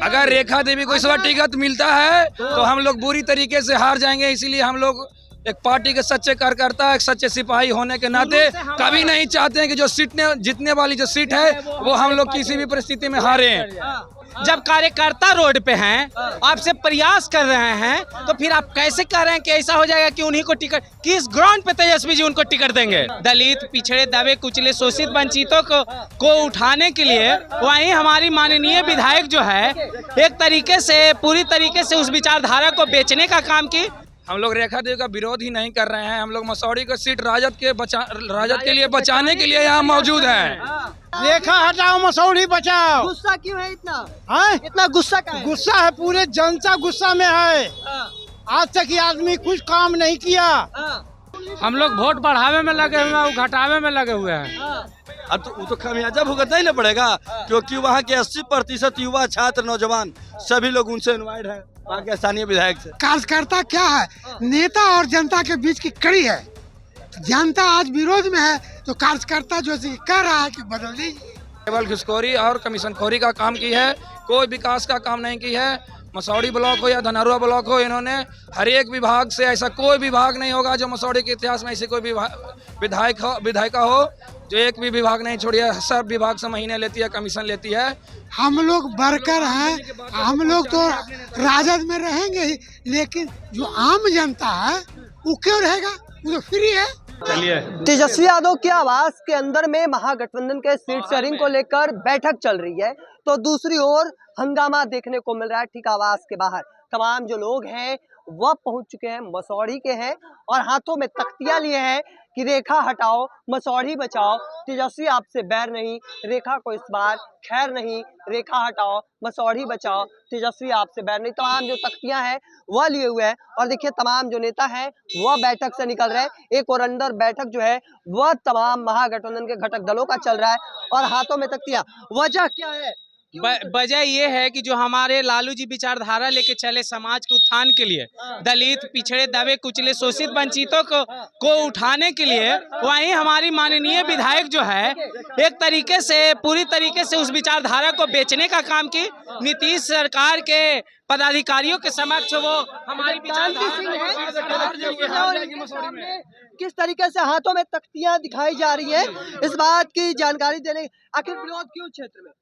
अगर रेखा देवी को इस बार टिकट मिलता है तो हम लोग बुरी तरीके से हार जाएंगे। इसीलिए हम लोग एक पार्टी के सच्चे कार्यकर्ता, एक सच्चे सिपाही होने के नाते कभी नहीं चाहते हैं कि जो जीतने वाली जो सीट है वो हम लोग किसी भी परिस्थिति में हारे हैं। जब कार्यकर्ता रोड पे हैं, आपसे प्रयास कर रहे हैं, तो फिर आप कैसे कह रहे हैं कि ऐसा हो जाएगा कि उन्हीं को टिकट, किस ग्राउंड पे तेजस्वी जी उनको टिकट देंगे? दलित, पिछड़े, दबे कुचले, शोषित वंचितों को उठाने के लिए वहीं हमारी माननीय विधायक जो है एक तरीके से, पूरी तरीके से उस विचारधारा को बेचने का काम की। हम लोग रेखा देवी का विरोध ही नहीं कर रहे हैं। हम लोग मसौड़ी का सीट राजद के लिए बचाने के लिए यहाँ मौजूद हैं। रेखा हटाओ, मसौड़ी बचाओ। गुस्सा क्यों है इतना? है? इतना गुस्सा का है? गुस्सा है, पूरे जनता गुस्सा में है। आज तक ये आदमी कुछ काम नहीं किया। हम लोग वोट बढ़ावे में लगे हुए हैं, घटावे में लगे हुए हैं। अब तो वो तो खामियाजा भुगतना ही ना पड़ेगा, क्योंकि वहाँ के 80% युवा, छात्र, नौजवान सभी लोग उनसे इन्वाइट है, वहाँ के स्थानीय विधायक से। कार्यकर्ता क्या है? नेता और जनता के बीच की कड़ी है। जनता आज विरोध में है तो कार्यकर्ता जो कह रहा है कि बदल दीजिए। केवल घुसखोरी और कमीशनखोरी का काम की है, कोई विकास का काम नहीं की है। मसौड़ी ब्लॉक हो या धनरुआ ब्लॉक हो, इन्होंने हर एक विभाग से, ऐसा कोई विभाग नहीं होगा जो मसौड़ी के इतिहास में ऐसी कोई विधायिका हो जो एक भी विभाग नहीं छोड़ी है। सब विभाग से महीने लेती है, कमीशन लेती है। हम लोग वर्कर हैं, हम लोग तो राजद में रहेंगे ही, लेकिन जो आम जनता है वो क्यों रहेगा? वो तो फ्री है। चलिए, तेजस्वी यादव के आवास के अंदर में महागठबंधन के सीट शेयरिंग को लेकर बैठक चल रही है, तो दूसरी ओर हंगामा देखने को मिल रहा है ठीक आवास के बाहर। तमाम जो लोग हैं वह पहुंच चुके हैं, मसौड़ी के हैं, और हाथों में तख्तियां लिए हैं कि रेखा हटाओ, मसौड़ी बचाओ, तेजस्वी आपसे बैर नहीं, रेखा को इस बार खैर नहीं, रेखा हटाओ, मसौड़ी बचाओ, तेजस्वी आपसे बैर नहीं। तमाम जो तख्तियां हैं वह लिए हुए हैं, और देखिए तमाम जो नेता हैं वह बैठक से निकल रहे हैं। एक और अंदर बैठक जो है वह तमाम महागठबंधन के घटक दलों का चल रहा है, और हाथों में तख्तियां। वजह क्या है? वजह ये है कि जो हमारे लालू जी विचारधारा लेके चले समाज के उत्थान के लिए, दलित, पिछड़े, दबे कुचले, शोषित वंचितों को उठाने के लिए वहीं हमारी माननीय विधायक जो है एक तरीके से, पूरी तरीके से उस विचारधारा को बेचने का काम की। नीतीश सरकार के पदाधिकारियों के समक्ष वो हमारी किस तरीके से हाथों में तख्तियां दिखाई जा रही है, इस बात की जानकारी देने। आखिर विरोध क्यों क्षेत्र में?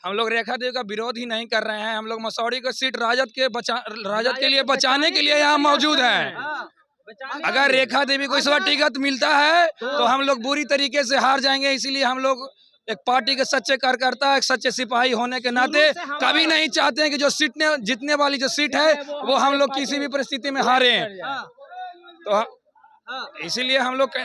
हम लोग रेखा देवी का विरोध ही नहीं कर रहे हैं। हम लोग मसौड़ी का सीट राजद के लिए बचाने के लिए यहाँ मौजूद हैं। अगर रेखा देवी को इस बार टिकट मिलता है तो हम लोग बुरी तरीके से हार जाएंगे। इसीलिए हम लोग एक पार्टी के सच्चे कार्यकर्ता, एक सच्चे सिपाही होने के नाते कभी नहीं चाहते हैं कि जो जीतने वाली जो सीट है वो हम लोग किसी भी परिस्थिति में हारे हैं। तो इसीलिए हम लोग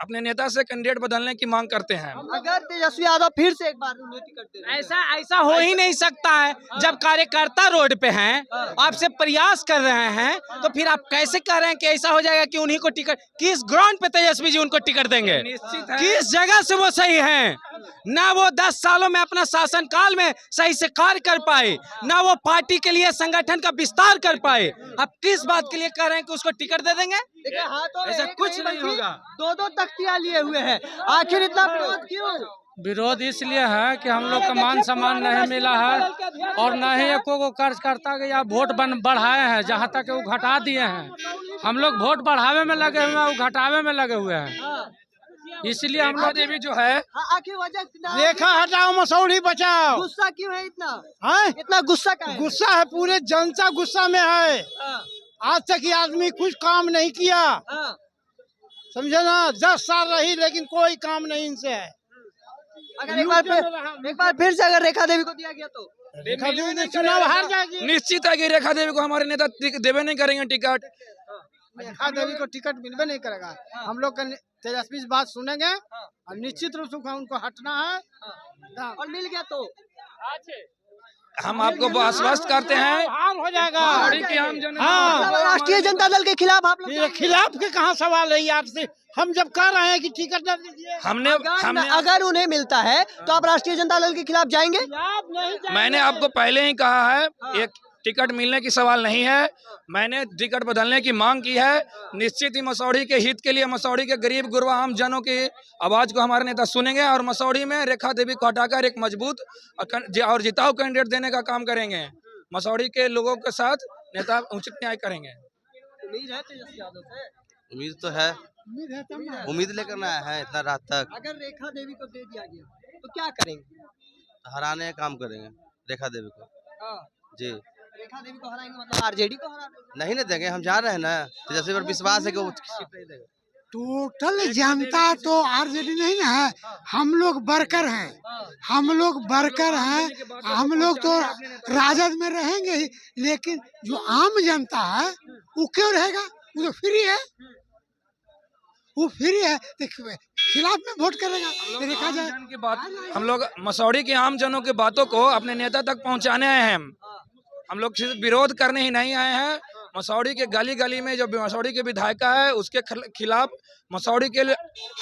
अपने नेता से कैंडिडेट बदलने की मांग करते हैं। अगर तेजस्वी यादव फिर से एक बार करते हैं, ऐसा हो ही नहीं सकता है। जब कार्यकर्ता रोड पे हैं, आपसे प्रयास कर रहे हैं, तो फिर आप कैसे कह रहे हैं कि ऐसा हो जाएगा कि उन्हीं को टिकट, किस ग्राउंड पे तेजस्वी जी उनको टिकट देंगे? किस जगह से वो सही हैं? ना वो 10 सालों में अपना शासनकाल में सही से कार्य कर पाए, ना वो पार्टी के लिए संगठन का विस्तार कर पाए। आप किस बात के लिए कह रहे हैं कि उसको टिकट दे देंगे? देखिए हाथों में ऐसा कुछ नहीं होगा। दो तख्तियां लिए हुए हैं, आखिर इतना विरोध क्यों? विरोध इसलिए है कि हम लोग का मान सम्मान नहीं मिला है, और न ही एको को कार्यकर्ता के या वोट बढ़ाए हैं, जहाँ तक वो घटा दिए हैं। हम लोग वोट बढ़ावे में लगे हुए हैं, घटावे में लगे हुए हैं। इसलिए हम लोग देवी जो है, आखिर वजह रेखा हटाओ, मसौड़ी बचाओ। गुस्सा क्यों है इतना? है? इतना गुस्सा का है? गुस्सा है, पूरे जनता गुस्सा में है। आज तक ये आदमी कुछ काम नहीं किया, समझे ना? 10 साल रही लेकिन कोई काम नहीं इनसे है। अगर एक बार फिर से अगर रेखा देवी को दिया गया तो रेखा देवी ने चुनाव हार जाएगी। निश्चित है कि रेखा देवी को हमारे नेता देवे नहीं करेंगे टिकट। रेखा देवी को टिकट मिलवे नहीं करेगा। हम लोग तेजस्वी बात सुनेंगे और निश्चित रूप से उनको हटना है, और मिल गया तो हम आपको आश्वस्त करते हैं हार हो जाएगा। राष्ट्रीय जनता दल के खिलाफ आप लोग खिलाफ के कहाँ सवाल है आपसे? हम जब कह रहे हैं कि टिकट न दीजिए, हमने अगर उन्हें मिलता है तो आप राष्ट्रीय जनता दल के खिलाफ जाएंगे? मैंने आपको पहले ही कहा है, एक टिकट मिलने की सवाल नहीं है। मैंने टिकट बदलने की मांग की है। निश्चित ही मसौढ़ी के हित के लिए, मसौढ़ी के गरीब गुरबा आम जनों की आवाज को हमारे नेता सुनेंगे और मसौढ़ी में रेखा देवी को हटाकर एक मजबूत और जिताऊ कैंडिडेट देने का काम करेंगे। मसौढ़ी के लोगों के साथ नेता उचित न्याय करेंगे। उम्मीद है तेजस्वी यादव से? उम्मीद तो है, उम्मीद है तब ना। उम्मीद लेकर आया है इतना रात तक। अगर रेखा देवी को दे दिया गया तो क्या करेंगे? हराने का काम करेंगे रेखा देवी को। हाँ, जी रेखा देवी को हराएंगे मतलब आरजेडी को हरा देंगे? नहीं देंगे, हम जा रहे हैं ना, तेजस्वी पर विश्वास है कि वो सीट नहीं देगा। टोटल जनता तो आरजेडी नहीं ना है, हम लोग वर्कर हैं, हम लोग वर्कर हैं, हम लोग तो राजद में रहेंगे ही, लेकिन जो आम जनता है वो क्यों रहेगा? वो तो फ्री है, वो फ्री है, देखिए खिलाफ में वोट करेगा। देखा जाए जन की बात, हम लोग मसौढ़ी के आम जनों की बातों को अपने नेता तक पहुंचाने आए हैं। हम लोग सिर्फ विरोध करने ही नहीं आए हैं। मसौढ़ी के गली गली में जो मसौढ़ी के विधायिका है उसके खिलाफ, मसौढ़ी के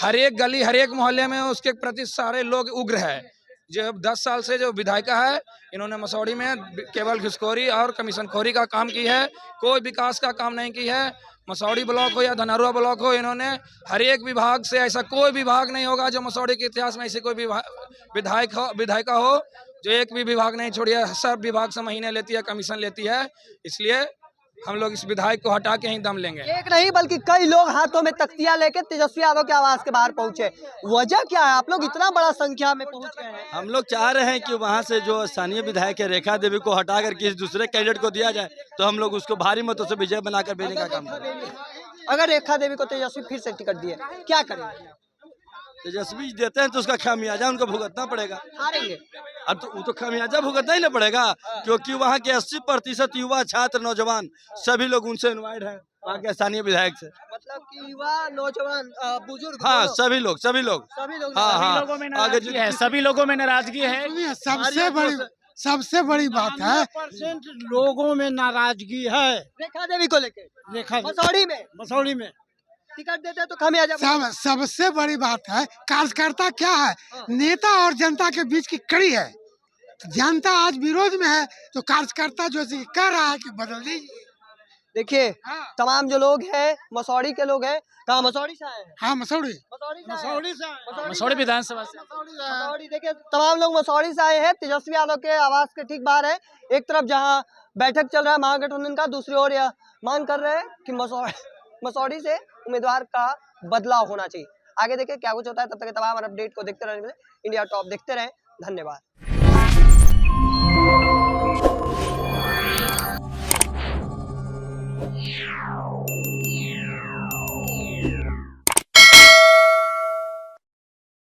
हर एक गली हर एक मोहल्ले में उसके प्रति सारे लोग उग्र है। जो 10 साल से जो विधायिका है, इन्होंने मसौढ़ी में केवल घुसखोरी और कमीशनखोरी का काम की है, कोई विकास का काम नहीं की है। मसौढ़ी ब्लॉक हो या धनरुआ ब्लॉक हो, इन्होंने हर एक विभाग से, ऐसा कोई विभाग नहीं होगा जो मसौढ़ी के इतिहास में ऐसे कोई विधायिका हो जो एक भी विभाग नहीं छोड़ी है। सब विभाग से महीने लेती है, कमीशन लेती है। इसलिए हम लोग इस विधायक को हटा के ही दम लेंगे। एक नहीं बल्कि कई लोग हाथों में तख्तियां लेके तेजस्वी यादव के आवास के बाहर पहुंचे। वजह क्या है? आप लोग इतना बड़ा संख्या में पहुंच गए हैं। हम लोग चाह रहे हैं कि वहाँ से जो स्थानीय विधायक है रेखा देवी को हटाकर किसी दूसरे कैंडिडेट को दिया जाए, तो हम लोग उसको भारी मतों से विजय बनाकर भेजने का काम करेंगे। अगर रेखा देवी को तेजस्वी फिर से टिकट दिए क्या करेंगे? तेजस्वी देते हैं तो उसका खामियाजा उनको भुगतना पड़ेगा। हारेंगे? अब तो वो तो खामियाजा भुगतना ही ना पड़ेगा, क्योंकि वहाँ के 80% युवा, छात्र, नौजवान सभी लोग उनसे इन्वाइट हैं, वहाँ के स्थानीय विधायक से। मतलब कि युवा, नौजवान, बुजुर्ग, हाँ, दोनों? सभी लोग सभी लोग हाँ, लोगों में आगे नाराजगी है, सभी लोगों में नाराजगी है। सबसे बड़ी बात है, 90% लोगों में नाराजगी है रेखा देवी को लेके। रेखा मसौढ़ी में टिकट देते हैं तो खामियाजा। सबसे बड़ी बात है, कार्यकर्ता क्या है, नेता और जनता के बीच की कड़ी है। जनता आज विरोध में है तो कार्यकर्ता जो कह रहा है कि बदल दीजिए। देखिए तमाम जो लोग हैं मसौढ़ी के लोग हैं। कहाँ मसौढ़ी से आए हैं? हाँ, मसौढ़ी मसौढ़ी विधानसभा से। मसौढ़ी, देखिए तमाम लोग मसौढ़ी से आए हैं। तेजस्वी यादव के आवास के ठीक बाहर है। एक तरफ जहां बैठक चल रहा है महागठबंधन का, दूसरी ओर यह मांग कर रहे हैं कि मसौढ़ी से उम्मीदवार का बदलाव होना चाहिए। आगे देखिए क्या कुछ होता है। तब तक तमाम अपडेट को देखते रहने के लिए इंडिया टॉप देखते रहें। धन्यवाद।